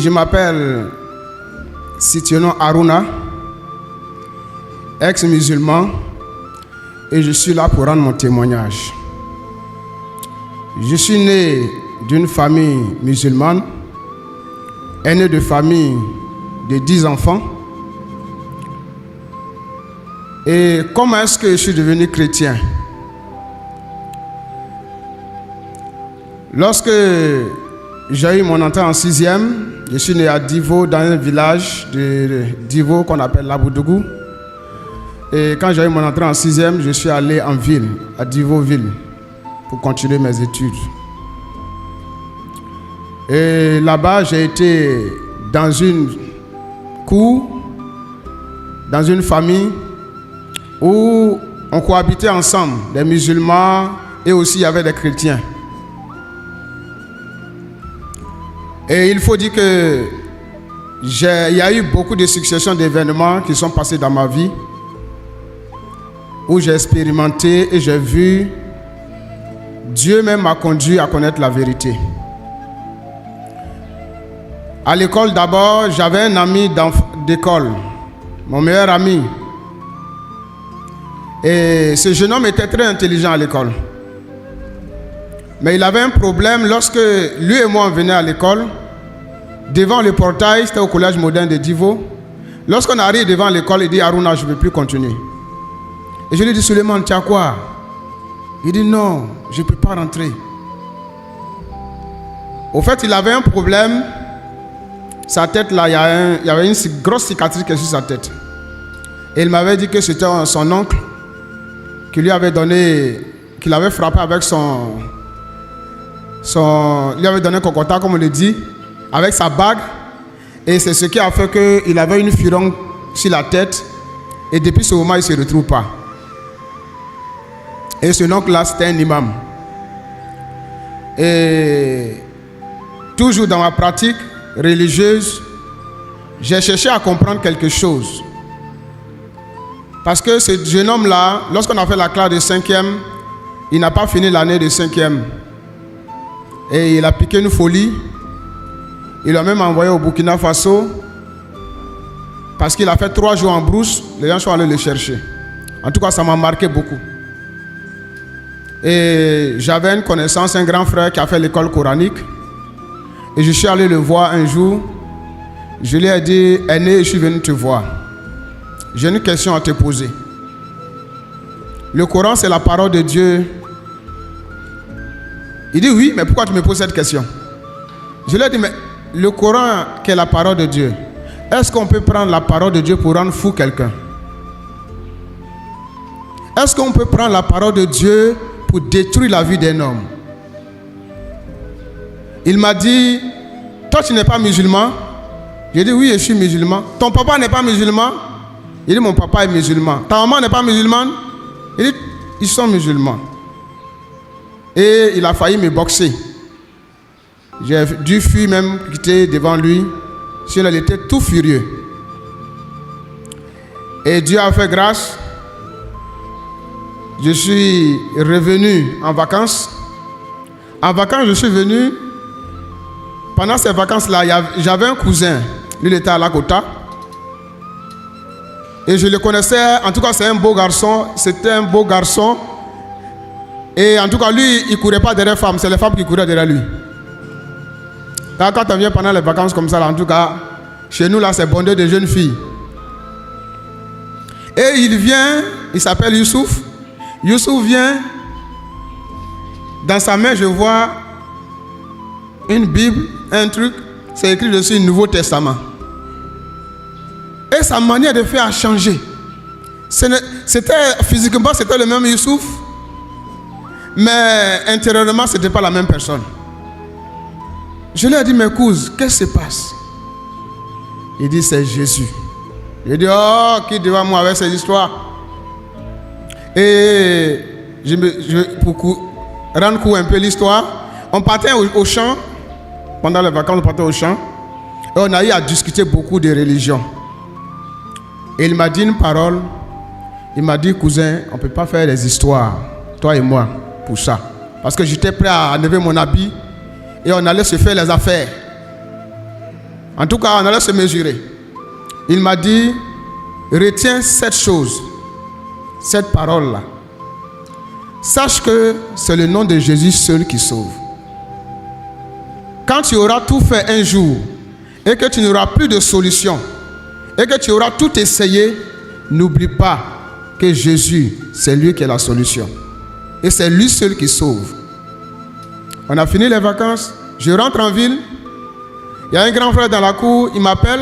Je m'appelle Sitiono Aruna, ex-musulman, et je suis là pour rendre mon témoignage. Je suis né d'une famille musulmane, aîné de famille de 10 enfants. Et comment est-ce que je suis devenu chrétien? Lorsque j'ai eu mon entrée en 6e, je suis né à Divo, dans un village de Divo qu'on appelle Laboudougou. Et quand j'ai eu mon entrée en 6e, je suis allé en ville, à Divo-ville, pour continuer mes études. Et là-bas, j'ai été dans une cour, dans une famille où on cohabitait ensemble, des musulmans et aussi il y avait des chrétiens. Et il faut dire que il y a eu beaucoup de successions d'événements qui sont passés dans ma vie, où j'ai expérimenté et j'ai vu Dieu même m'a conduit à connaître la vérité. À l'école d'abord, j'avais un ami d'école, mon meilleur ami. Et ce jeune homme était très intelligent à l'école. Mais il avait un problème lorsque lui et moi on venait à l'école. Devant le portail, c'était au collège moderne de Divo. Lorsqu'on arrive devant l'école, il dit Aruna, je ne veux plus continuer. Et je lui dis Suleiman, tu as quoi? Il dit non, je ne peux pas rentrer. Au fait, il avait un problème. Sa tête là, il y avait une grosse cicatrice qui est sur sa tête. Et il m'avait dit que c'était son oncle qui lui avait donné, qu'il avait frappé avec lui avait donné un cocotta, comme on le dit, avec sa bague. Et c'est ce qui a fait qu'il avait une furonne sur la tête. Et depuis ce moment, il ne se retrouve pas. Et ce oncle-là, c'était un imam. Et toujours dans ma pratique religieuse, j'ai cherché à comprendre quelque chose. Parce que ce jeune homme-là, lorsqu'on a fait la classe de 5e, il n'a pas fini l'année de 5e. Et il a piqué une folie. Il l'a même envoyé au Burkina Faso. Parce qu'il a fait 3 jours en brousse, les gens sont allés le chercher. En tout cas, ça m'a marqué beaucoup. Et j'avais une connaissance, un grand frère qui a fait l'école coranique. Et je suis allé le voir un jour. Je lui ai dit, aîné, je suis venu te voir. J'ai une question à te poser. Le Coran, c'est la parole de Dieu. Il dit oui, mais pourquoi tu me poses cette question? Je lui ai dit, mais le Coran, qui est la parole de Dieu, est-ce qu'on peut prendre la parole de Dieu pour rendre fou quelqu'un? Est-ce qu'on peut prendre la parole de Dieu pour détruire la vie d'un homme? Il m'a dit, toi tu n'es pas musulman? J'ai dit oui, je suis musulman. Ton papa n'est pas musulman? Il dit mon papa est musulman. Ta maman n'est pas musulmane? Il dit ils sont musulmans. Et il a failli me boxer. J'ai dû fuir même, quitter devant lui. Sinon il était tout furieux. Et Dieu a fait grâce. Je suis revenu en vacances. En vacances, je suis venu. Pendant ces vacances-là, j'avais un cousin. Lui, il était à Lakota. Et je le connaissais. En tout cas, c'est un beau garçon. C'était un beau garçon. Et en tout cas, lui, il ne courait pas derrière les femmes. C'est les femmes qui couraient derrière lui. Quand on vient pendant les vacances comme ça, là, en tout cas, chez nous, là, c'est bondé de jeunes filles. Et il vient, il s'appelle Youssouf. Youssouf vient. Dans sa main, je vois une Bible, un truc, c'est écrit dessus Nouveau Testament. Et sa manière de faire a changé. Physiquement, c'était le même Youssouf, mais intérieurement, ce n'était pas la même personne. Je lui ai dit, mes cousins, qu'est-ce qui se passe? Il dit, c'est Jésus. J'ai dit, oh, qui devant moi avec ces histoires? Et pour rendre court un peu l'histoire, on partait au champ. Pendant les vacances, on partait au champ. Et on a eu à discuter beaucoup de religion. Et il m'a dit une parole. Il m'a dit, cousin, on ne peut pas faire des histoires, toi et moi, pour ça. Parce que j'étais prêt à enlever mon habit et on allait se faire les affaires. En tout cas, on allait se mesurer. Il m'a dit, retiens cette chose, cette parole-là. Sache que c'est le nom de Jésus seul qui sauve. Quand tu auras tout fait un jour et que tu n'auras plus de solution et que tu auras tout essayé, n'oublie pas que Jésus, c'est lui qui est la solution. Et c'est lui seul qui sauve. On a fini les vacances, je rentre en ville. Il y a un grand frère dans la cour, il m'appelle,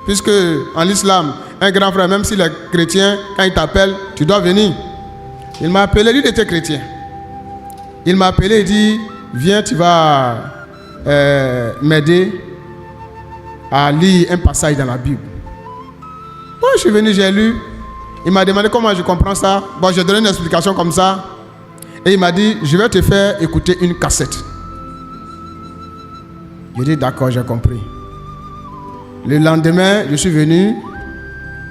puisque en l'islam, un grand frère, même s'il est chrétien, quand il t'appelle, tu dois venir. Il m'a appelé, lui il était chrétien. Il m'a appelé et dit, viens, tu vas m'aider à lire un passage dans la Bible. Moi, je suis venu, j'ai lu. Il m'a demandé comment je comprends ça. Bon, j'ai donné une explication comme ça. Et il m'a dit, je vais te faire écouter une cassette. J'ai dit, d'accord, j'ai compris. Le lendemain, je suis venu.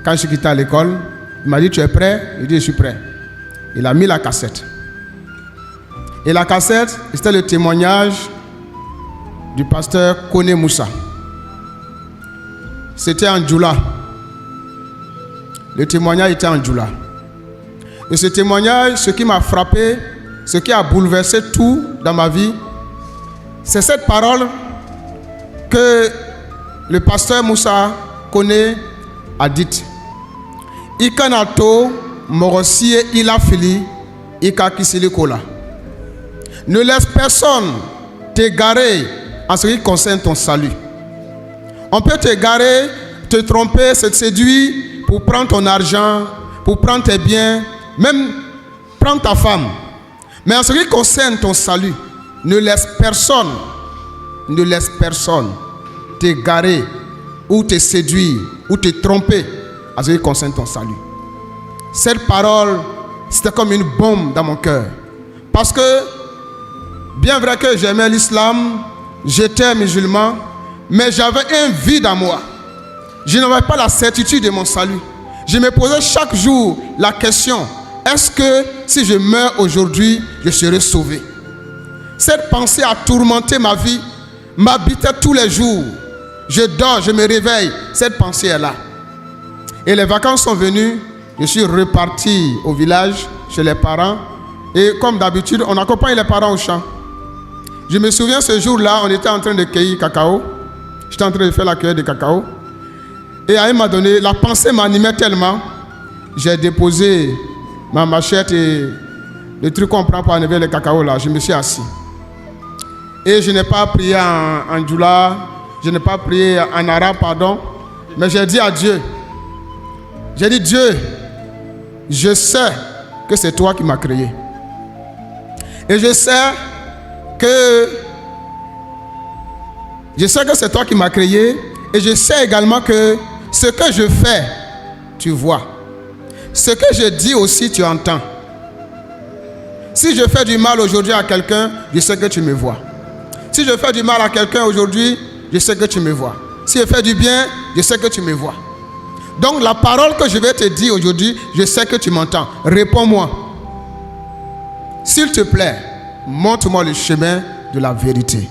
Quand je suis quitté à l'école, il m'a dit, tu es prêt? J'ai dit, je suis prêt. Il a mis la cassette. Et la cassette, c'était le témoignage du pasteur Kone Moussa. C'était en Djoula. Le témoignage était en Djoula. Et ce témoignage, ce qui m'a frappé, ce qui a bouleversé tout dans ma vie, c'est cette parole que le pasteur Moussa Kone a dite. Ikanato morosie ilafili ikakisiliko. Ne laisse personne t'égarer en ce qui concerne ton salut. On peut t'égarer, te tromper, se séduire pour prendre ton argent, pour prendre tes biens, même prendre ta femme. Mais en ce qui concerne ton salut, ne laisse personne t'égarer ou te séduire ou te tromper en ce qui concerne ton salut. Cette parole, c'était comme une bombe dans mon cœur. Parce que, bien vrai que j'aimais l'islam, j'étais musulman, mais j'avais un vide en moi. Je n'avais pas la certitude de mon salut. Je me posais chaque jour la question, est-ce que si je meurs aujourd'hui, je serai sauvé? Cette pensée a tourmenté ma vie, m'habitait tous les jours. Je dors, je me réveille, cette pensée est là. Et les vacances sont venues, je suis reparti au village, chez les parents. Et comme d'habitude, on accompagne les parents au champ. Je me souviens ce jour-là, on était en train de cueillir cacao. J'étais en train de faire la cueillette de cacao. Et à un moment donné, la pensée m'animait tellement. J'ai déposé ma machette et le truc qu'on prend pour enlever le cacao là. Je me suis assis. Et je n'ai pas prié en djoula, je n'ai pas prié en arabe, pardon. Mais j'ai dit à Dieu, j'ai dit, Dieu, je sais que c'est toi qui m'as créé. Et je sais que c'est toi qui m'as créé. Et je sais également que ce que je fais, tu vois. Ce que je dis aussi, tu entends. Si je fais du mal aujourd'hui à quelqu'un, je sais que tu me vois. Si je fais du mal à quelqu'un aujourd'hui, je sais que tu me vois. Si je fais du bien, je sais que tu me vois. Donc la parole que je vais te dire aujourd'hui, je sais que tu m'entends. Réponds-moi. S'il te plaît, montre-moi le chemin de la vérité.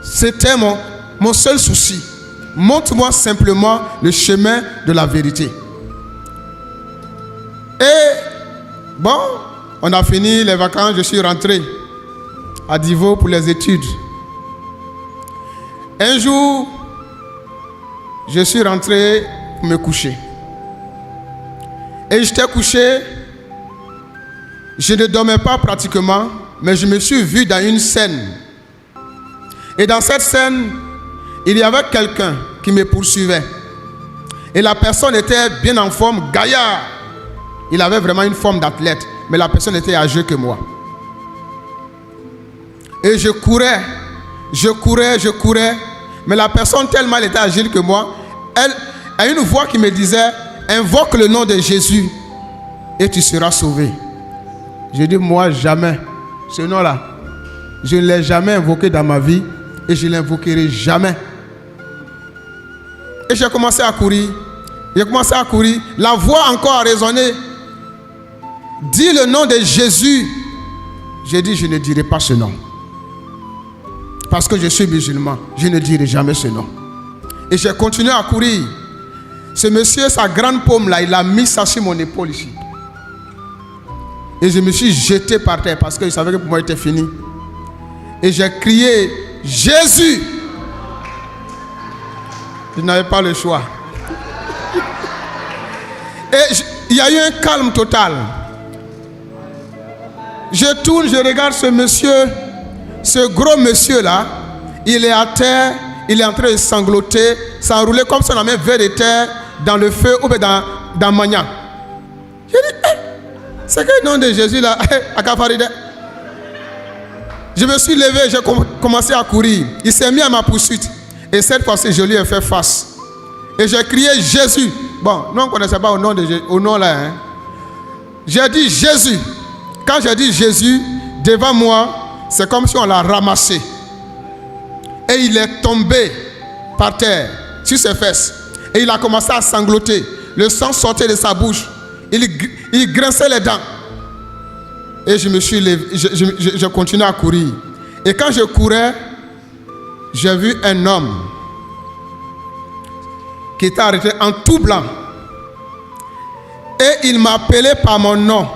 C'était mon seul souci. Montre-moi simplement le chemin de la vérité. Et bon, on a fini les vacances, je suis rentré à Divo pour les études. Un jour, je suis rentré pour me coucher. Et j'étais couché, je ne dormais pas pratiquement, mais je me suis vu dans une scène. Et dans cette scène, il y avait quelqu'un qui me poursuivait. Et la personne était bien en forme, gaillard. Il avait vraiment une forme d'athlète, mais la personne était âgée que moi. Et je courais, mais la personne tellement elle était agile que moi, elle a une voix qui me disait, invoque le nom de Jésus et tu seras sauvé. J'ai dit, moi jamais, ce nom-là, je ne l'ai jamais invoqué dans ma vie et je ne l'invoquerai jamais. Et j'ai commencé à courir, la voix encore a résonné. Dis le nom de Jésus. J'ai dit, je ne dirai pas ce nom. parce que je suis musulman, je ne dirai jamais ce nom. Et j'ai continué à courir. Ce monsieur, sa grande paume là, il a mis ça sur mon épaule ici. Et je me suis jeté par terre parce qu'il savait que pour moi, il était fini. Et j'ai crié, Jésus! Je n'avais pas le choix. Et il y a eu un calme total. Je tourne, je regarde ce monsieur, ce gros monsieur là, il est à terre, il est en train de sangloter, s'enrouler comme si on avait vers de terre dans le feu ou dans Magna. Je dis, c'est que le nom de Jésus là, à Kafaride. Je me suis levé, j'ai commencé à courir. Il s'est mis à ma poursuite. Et cette fois-ci, je lui ai fait face. Et j'ai crié Jésus. Bon, nous on ne connaissait pas au nom là. Hein. J'ai dit Jésus. Quand j'ai dit Jésus, devant moi, c'est comme si on l'a ramassé. Et il est tombé par terre, sur ses fesses. Et il a commencé à sangloter. Le sang sortait de sa bouche. Il grinçait les dents. Et je me suis levé, je continuais à courir. Et quand je courais, j'ai vu un homme qui était arrêté en tout blanc. Et il m'a appelé par mon nom.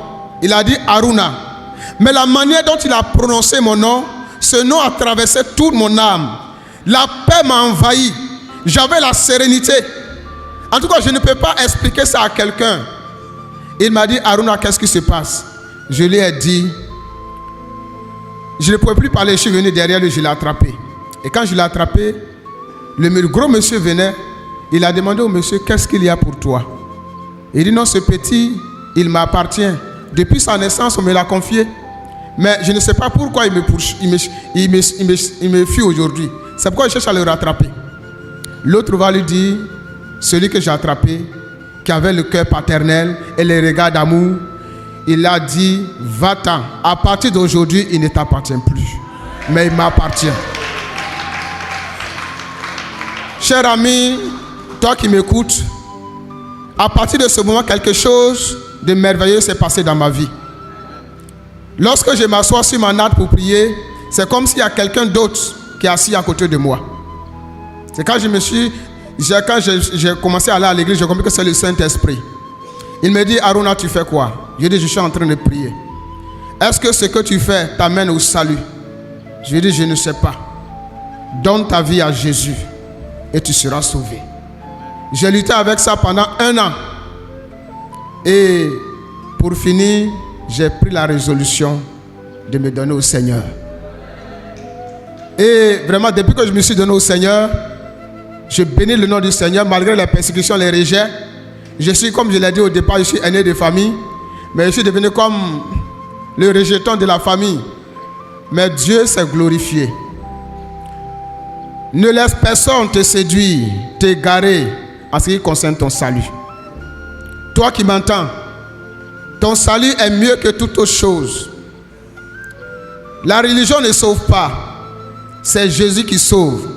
Il a dit Aruna. Mais la manière dont il a prononcé mon nom, ce nom a traversé toute mon âme. La paix m'a envahi. J'avais la sérénité. En tout cas, je ne peux pas expliquer ça à quelqu'un. Il m'a dit Aruna, qu'est-ce qui se passe? Je lui ai dit, je ne pouvais plus parler, je suis venu derrière lui, je l'ai attrapé. Et quand je l'ai attrapé, le gros monsieur venait, il a demandé au monsieur, qu'est-ce qu'il y a pour toi? Il dit, non, ce petit, il m'appartient. Depuis sa naissance, on me l'a confié. Mais je ne sais pas pourquoi il me fuit aujourd'hui. C'est pourquoi je cherche à le rattraper. L'autre va lui dire, celui que j'ai attrapé, qui avait le cœur paternel et les regards d'amour, il a dit, va-t'en. À partir d'aujourd'hui, il ne t'appartient plus. Mais il m'appartient. Cher ami, toi qui m'écoutes, à partir de ce moment, quelque chose de merveilleux s'est passé dans ma vie. Lorsque je m'assois sur ma natte pour prier, c'est comme s'il y a quelqu'un d'autre qui est assis à côté de moi. C'est quand j'ai commencé à aller à l'église, j'ai compris que c'est le Saint-Esprit. Il me dit, Aruna, tu fais quoi? Je dis, je suis en train de prier. Est-ce que ce que tu fais t'amène au salut? Je lui dis, je ne sais pas. Donne ta vie à Jésus et tu seras sauvé. J'ai lutté avec ça pendant 1 an. Et pour finir, j'ai pris la résolution de me donner au Seigneur. Et vraiment, depuis que je me suis donné au Seigneur, je bénis le nom du Seigneur malgré les persécutions, les rejets. Je suis, comme je l'ai dit au départ, je suis aîné de famille. Mais je suis devenu comme le rejeton de la famille. Mais Dieu s'est glorifié. Ne laisse personne te séduire, t'égarer en ce qui concerne ton salut. Toi qui m'entends, ton salut est mieux que toute autre chose. La religion ne sauve pas. C'est Jésus qui sauve.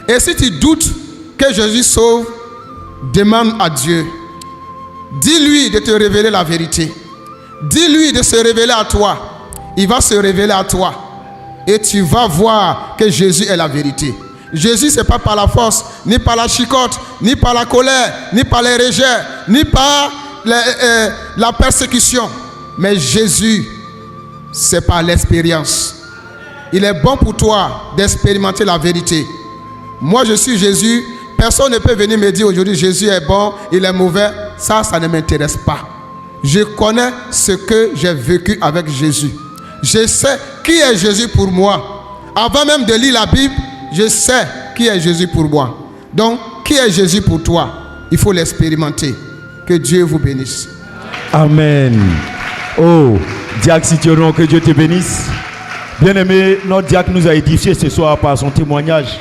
Et si tu doutes que Jésus sauve, demande à Dieu. Dis-lui de te révéler la vérité. Dis-lui de se révéler à toi. Il va se révéler à toi. Et tu vas voir que Jésus est la vérité. Jésus, ce n'est pas par la force, ni par la chicotte, ni par la colère, ni par les rejets, ni par la persécution. Mais Jésus, c'est par l'expérience. Il est bon pour toi d'expérimenter la vérité. Moi, je suis Jésus. Personne ne peut venir me dire aujourd'hui Jésus est bon, il est mauvais. Ça ne m'intéresse pas. Je connais ce que j'ai vécu avec Jésus. Je sais qui est Jésus pour moi. Avant même de lire la Bible, je sais qui est Jésus pour moi. Donc, qui est Jésus pour toi? Il faut l'expérimenter. Que Dieu vous bénisse. Amen. Oh, diacre Citioron, que Dieu te bénisse. Bien-aimé, notre diacre nous a édifié ce soir par son témoignage.